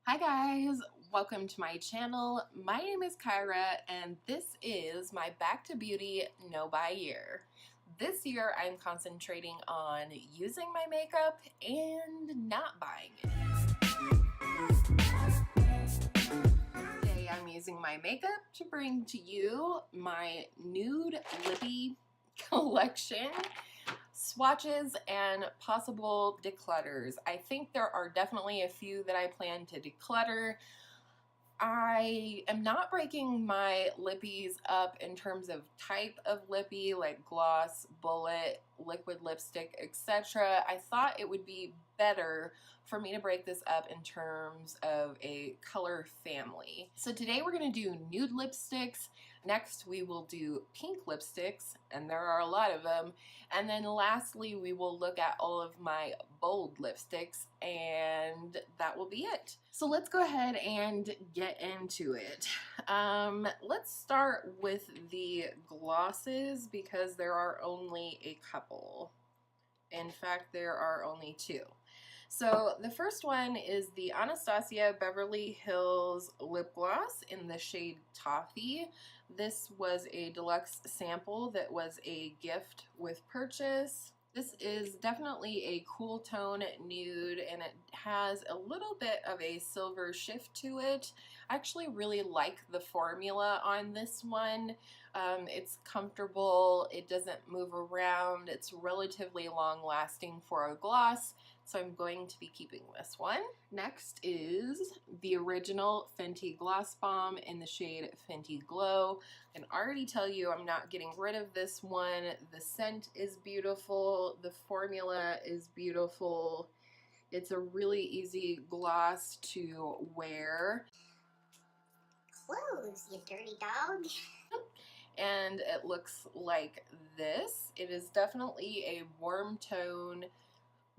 Hi guys, welcome to my channel. My name is Kyra and this is my Back to Beauty No Buy year. This year I'm concentrating on using my makeup and not buying it. Today I'm using my makeup to bring to you my Nude Lippie collection. Swatches and possible declutters. I think there are definitely a few that I plan to declutter. I am not breaking my lippies up in terms of type of lippie, like gloss, bullet, liquid lipstick, etc. I thought it would be better for me to break this up in terms of a color family. So today we're going to do nude lipsticks. Next we will do pink lipsticks, and there are a lot of them. And then lastly we will look at all of my bold lipsticks, and that will be it. So let's go ahead and get into it. Let's start with the glosses because there are only a couple. In fact, there are only two. So the first one is the Anastasia Beverly Hills lip gloss in the shade Toffee. This was a deluxe sample that was a gift with purchase. This is definitely a cool tone nude, and it has a little bit of a silver shift to it. I actually really like the formula on this one. It's comfortable, it doesn't move around, it's relatively long lasting for a gloss, so I'm going to be keeping this one. Next is the original Fenty Gloss Bomb in the shade Fenty Glow. I can already tell you I'm not getting rid of this one. The scent is beautiful, the formula is beautiful. It's a really easy gloss to wear. Close, you dirty dog. And it looks like this. It is definitely a warm tone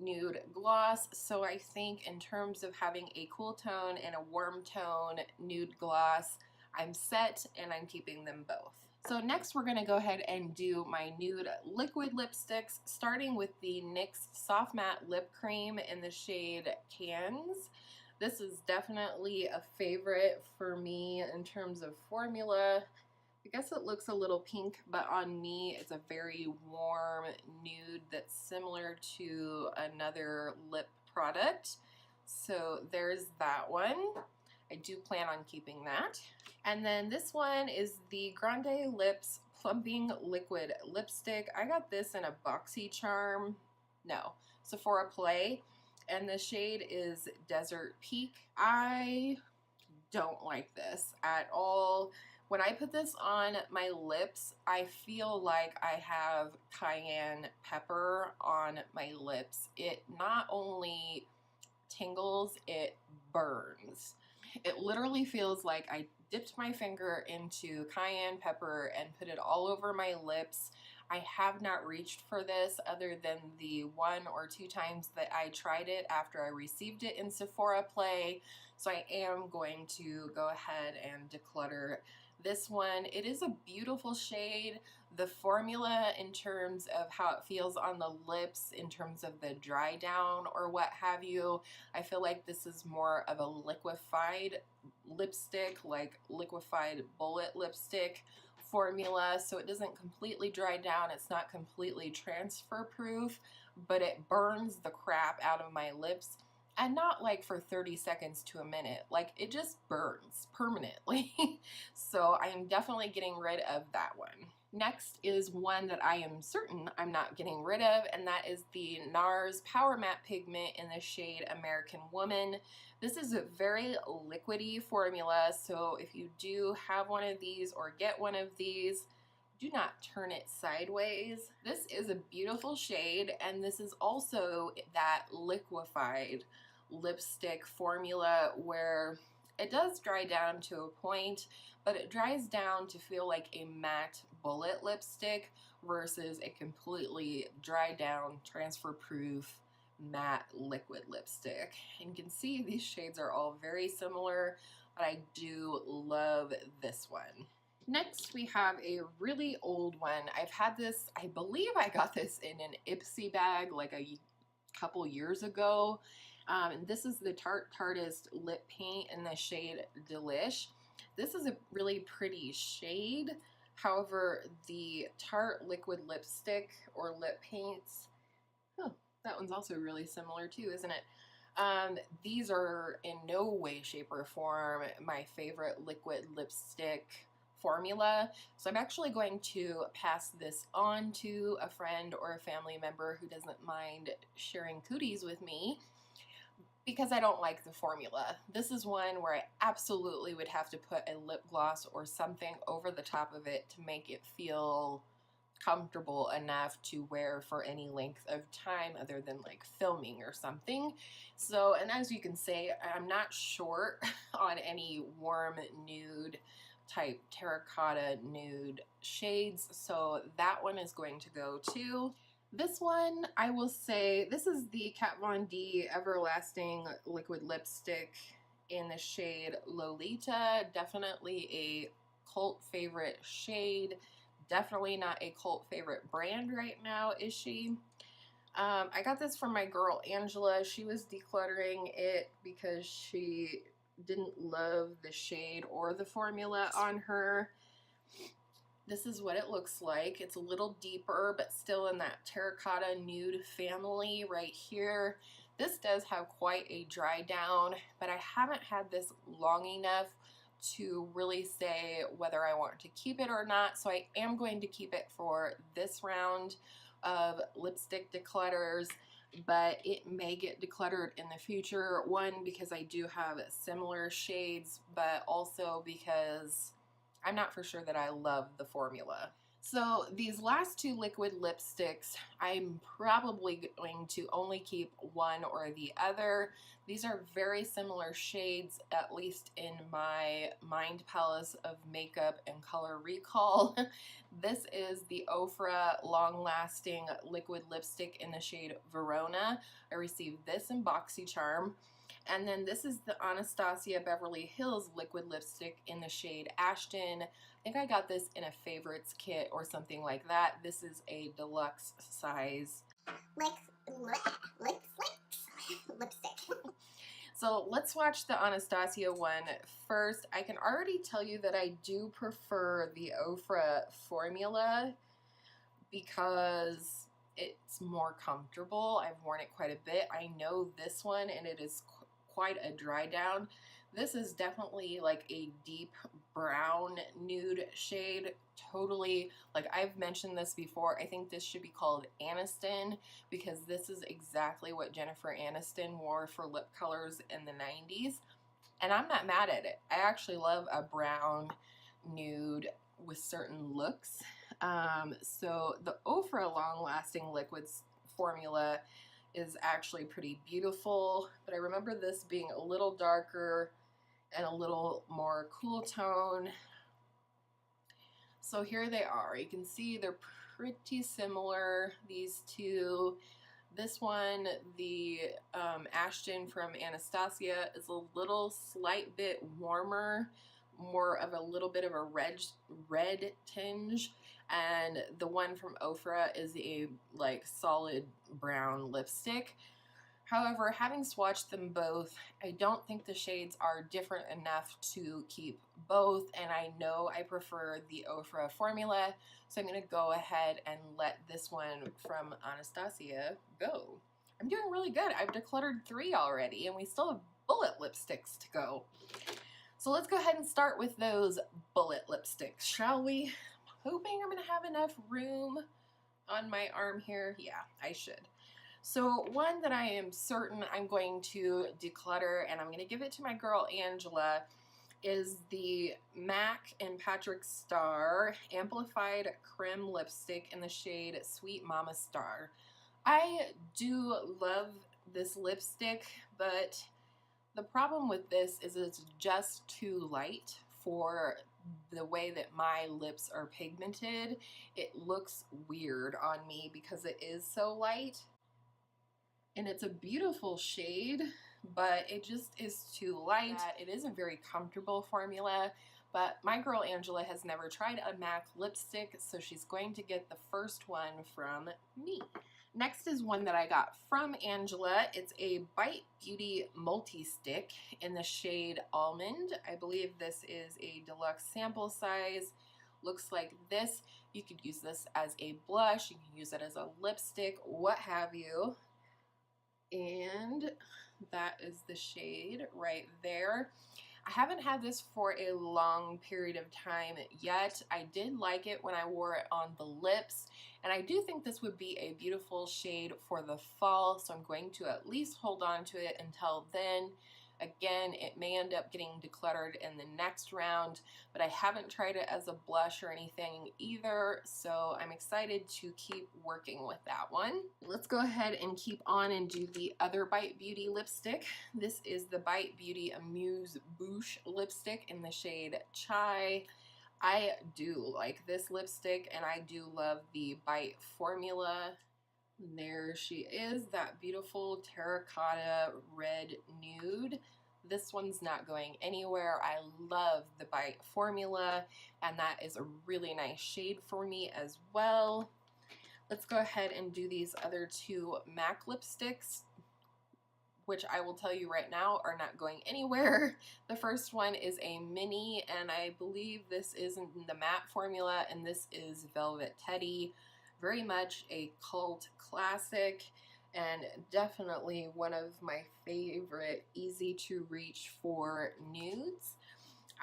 nude gloss, so I think in terms of having a cool tone and a warm tone nude gloss, I'm set and I'm keeping them both. So next we're going to go ahead and do my nude liquid lipsticks, starting with the NYX Soft Matte Lip Cream in the shade Cans. This is definitely a favorite for me in terms of formula. I guess it looks a little pink, but on me it's a very warm nude that's similar to another lip product. So there's that one. I do plan on keeping that. And then this one is the Grande Lips Plumping Liquid Lipstick. I got this in a BoxyCharm, no, Sephora Play, and the shade is Desert Peak. I don't like this at all. When I put this on my lips, I feel like I have cayenne pepper on my lips. It not only tingles, it burns. It literally feels like I dipped my finger into cayenne pepper and put it all over my lips. I have not reached for this other than the 1 or 2 times that I tried it after I received it in Sephora Play. So I am going to go ahead and declutter this one. It is a beautiful shade. The formula in terms of how it feels on the lips, in terms of the dry down or what have you, I feel like this is more of a liquefied lipstick, like liquefied bullet lipstick formula, so it doesn't completely dry down. It's not completely transfer proof, but it burns the crap out of my lips. And not like for 30 seconds to a minute, like it just burns permanently. So I am definitely getting rid of that one. Next is one that I am certain I'm not getting rid of, and that is the NARS Power Matte Pigment in the shade American Woman. This is a very liquidy formula, so if you do have one of these or get one of these, do not turn it sideways. This is a beautiful shade, and this is also that liquefied lipstick formula where it does dry down to a point, but it dries down to feel like a matte bullet lipstick versus a completely dry down, transfer proof matte liquid lipstick. And you can see these shades are all very similar, but I do love this one. Next, we have a really old one. I've had this, I believe I got this in an Ipsy bag like a couple years ago. And this is the Tarte Tartist Lip Paint in the shade Delish. This is a really pretty shade. However, the Tarte Liquid Lipstick or Lip Paints, oh, that one's also really similar too, isn't it? These are in no way, shape, or form my favorite liquid lipstick formula. So I'm actually going to pass this on to a friend or a family member who doesn't mind sharing cooties with me, because I don't like the formula. This is one where I absolutely would have to put a lip gloss or something over the top of it to make it feel comfortable enough to wear for any length of time other than like filming or something. So, and as you can see, I'm not short on any warm nude type terracotta nude shades, so that one is going to go too. This one, I will say, this is the Kat Von D Everlasting Liquid Lipstick in the shade Lolita. Definitely a cult favorite shade. Definitely not a cult favorite brand right now, is she? I got this from my girl Angela. She was decluttering it because she didn't love the shade or the formula on her. This is what it looks like. It's a little deeper, but still in that terracotta nude family right here. This does have quite a dry down, but I haven't had this long enough to really say whether I want to keep it or not. So I am going to keep it for this round of lipstick declutters, but it may get decluttered in the future. One, because I do have similar shades, but also because I'm not for sure that I love the formula. So these last two liquid lipsticks, I'm probably going to only keep one or the other. These are very similar shades, at least in my mind palace of makeup and color recall. This is the Ofra Long Lasting Liquid Lipstick in the shade Verona. I received this in BoxyCharm. And then this is the Anastasia Beverly Hills Liquid Lipstick in the shade Ashton. I think I got this in a favorites kit or something like that. This is a deluxe size. Lipstick. So let's watch the Anastasia one first. I can already tell you that I do prefer the Ofra formula because it's more comfortable. I've worn it quite a bit. I know this one, and it is quite a dry down. This is definitely like a deep brown nude shade. Totally, like I've mentioned this before, I think this should be called Aniston because this is exactly what Jennifer Aniston wore for lip colors in the 90s. And I'm not mad at it. I actually love a brown nude with certain looks. So the Ofra Long Lasting Liquids formula is actually pretty beautiful, but I remember this being a little darker and a little more cool tone. So here they are. You can see they're pretty similar, these two. This one, the Ashton from Anastasia, is a little slight bit warmer, more of a little bit of a red tinge, and the one from Ofra is a like solid brown lipstick. However, having swatched them both, I don't think the shades are different enough to keep both, and I know I prefer the Ofra formula, so I'm going to go ahead and let this one from Anastasia go. I'm doing really good. I've decluttered 3 already, and we still have bullet lipsticks to go. So let's go ahead and start with those bullet lipsticks, shall we? I'm hoping I'm going to have enough room on my arm here. Yeah, I should. So one that I am certain I'm going to declutter, and I'm going to give it to my girl Angela, is the MAC and Patrick Star Amplified Creme Lipstick in the shade Sweet Mama Star. I do love this lipstick, but the problem with this is it's just too light for the way that my lips are pigmented. It looks weird on me because it is so light. And it's a beautiful shade, but it just is too light. It is a very comfortable formula, But my girl Angela has never tried a MAC lipstick, so she's going to get the first one from me. Next is one that I got from Angela. It's a Bite Beauty multi-stick in the shade Almond. I believe this is a deluxe sample size. Looks like this. You could use this as a blush, you can use it as a lipstick, what have you. And that is the shade right there. I haven't had this for a long period of time yet. I did like it when I wore it on the lips, and I do think this would be a beautiful shade for the fall, so I'm going to at least hold on to it until then. Again, it may end up getting decluttered in the next round, but I haven't tried it as a blush or anything either, so I'm excited to keep working with that one. Let's go ahead and keep on and do the other Bite Beauty lipstick. This is the Bite Beauty Amuse Bouche lipstick in the shade Chai. I do like this lipstick, and I do love the Bite formula. There she is, that beautiful terracotta red nude. This one's not going anywhere. I love the Bite formula, and that is a really nice shade for me as well. Let's go ahead and do these other two MAC lipsticks, which I will tell you right now are not going anywhere. The first one is a mini, and I believe this is in the matte formula, and this is Velvet Teddy. Very much a cult classic, and definitely one of my favorite easy to reach for nudes.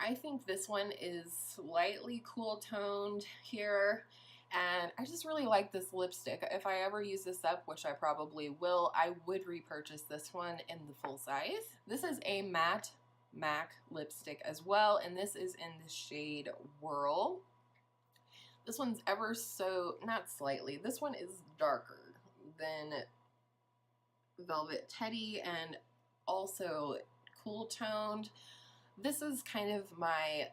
I think this one is slightly cool toned here, and I just really like this lipstick. If I ever use this up, which I probably will, I would repurchase this one in the full size. This is a matte MAC lipstick as well, and this is in the shade Whirl. This one's ever so, not slightly, this one is darker than Velvet Teddy and also cool toned. This is kind of my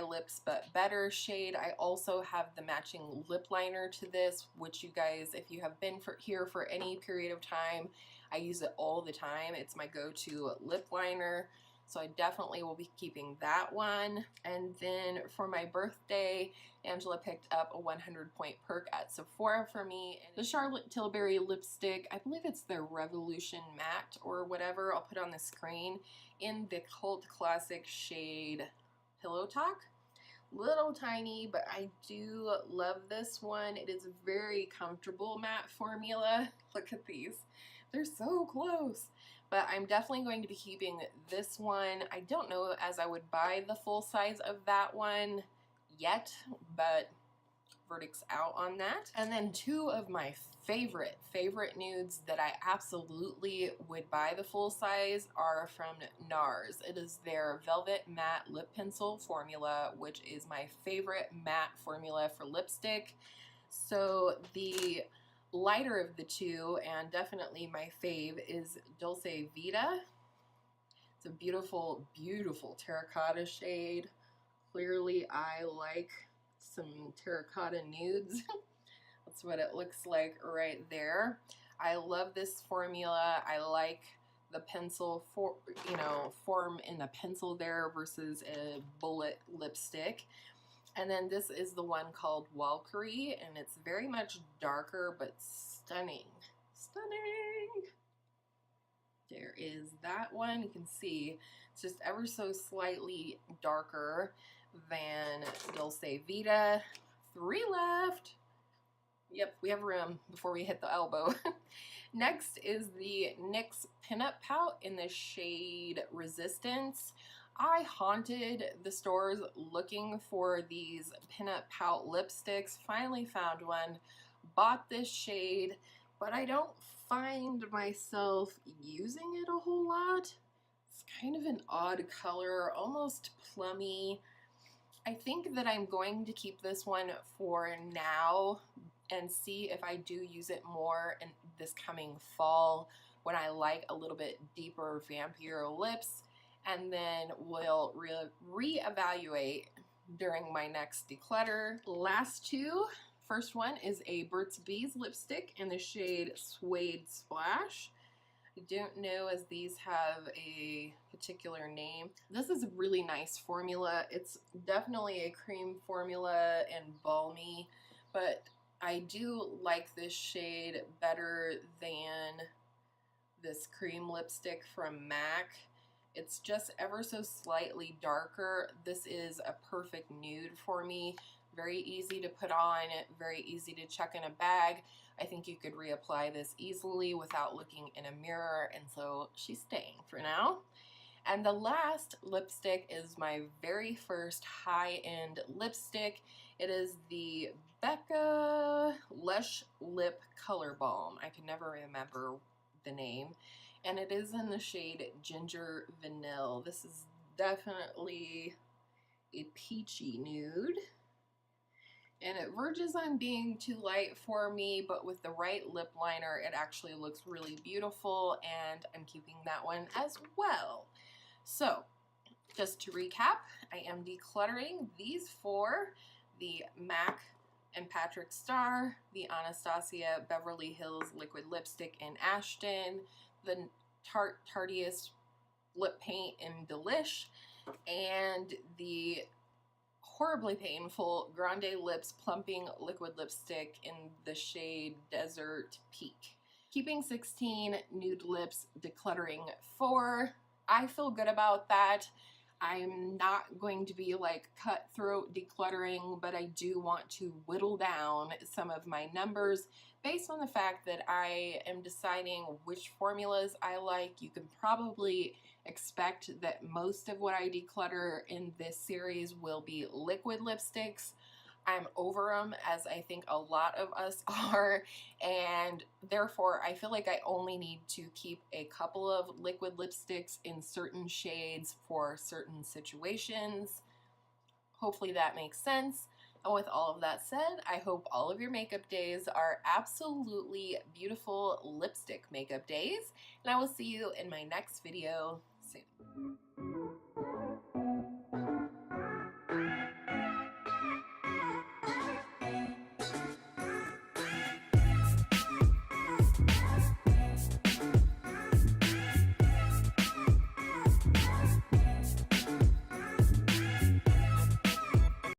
Lips But Better shade. I also have the matching lip liner to this, which you guys, if you have been here for any period of time, I use it all the time. It's my go-to lip liner. So I definitely will be keeping that one. And then for my birthday, Angela picked up a 100-point perk at Sephora for me. And the Charlotte Tilbury lipstick, I believe it's the Revolution Matte or whatever, I'll put on the screen, in the cult classic shade Pillow Talk. Little tiny, but I do love this one. It is a very comfortable matte formula. Look at these. They're so close. But I'm definitely going to be keeping this one. I don't know as I would buy the full size of that one yet, but verdict's out on that. And then two of my favorite nudes that I absolutely would buy the full size are from NARS. It is their Velvet Matte Lip Pencil formula, which is my favorite matte formula for lipstick. So the lighter of the two, and definitely my fave, is Dulce Vita. It's a beautiful, beautiful terracotta shade. Clearly I like some terracotta nudes. That's what it looks like right there. I love this formula. I like the pencil form in a pencil there versus a bullet lipstick. And then this is the one called Valkyrie, and it's very much darker, but stunning. Stunning! There is that one. You can see it's just ever so slightly darker than Dulce Vita. 3 left. Yep, we have room before we hit the elbow. Next is the NYX Pinup Pout in the shade Resistance. I haunted the stores looking for these Pinup Pout lipsticks, finally found one, bought this shade, but I don't find myself using it a whole lot. It's kind of an odd color, almost plummy. I think that I'm going to keep this one for now and see if I do use it more in this coming fall when I like a little bit deeper, vampier lips. And then we'll reevaluate during my next declutter. Last two. First one is a Burt's Bees lipstick in the shade Suede Splash. I don't know as these have a particular name. This is a really nice formula. It's definitely a cream formula and balmy, but I do like this shade better than this cream lipstick from MAC. It's just ever so slightly darker. This is a perfect nude for me. Very easy to put on, very easy to chuck in a bag. I think you could reapply this easily without looking in a mirror, and so she's staying for now. And the last lipstick is my very first high-end lipstick. It is the Becca Lush Lip Color Balm. I can never remember the name. And it is in the shade Ginger Vanille. This is definitely a peachy nude. And it verges on being too light for me, but with the right lip liner, it actually looks really beautiful, and I'm keeping that one as well. So, just to recap, I am decluttering these four: the MAC and Patrick Star, the Anastasia Beverly Hills Liquid Lipstick in Ashton, the Tarteist Lip Paint in Delish, and the horribly painful Grande Lips Plumping Liquid Lipstick in the shade Desert Peak. Keeping 16 nude lips, decluttering 4. I feel good about that. I'm not going to be like cutthroat decluttering, but I do want to whittle down some of my numbers based on the fact that I am deciding which formulas I like. You can probably expect that most of what I declutter in this series will be liquid lipsticks. I'm over them, as I think a lot of us are, and therefore I feel like I only need to keep a couple of liquid lipsticks in certain shades for certain situations. Hopefully that makes sense. And with all of that said, I hope all of your makeup days are absolutely beautiful lipstick makeup days, and I will see you in my next video soon.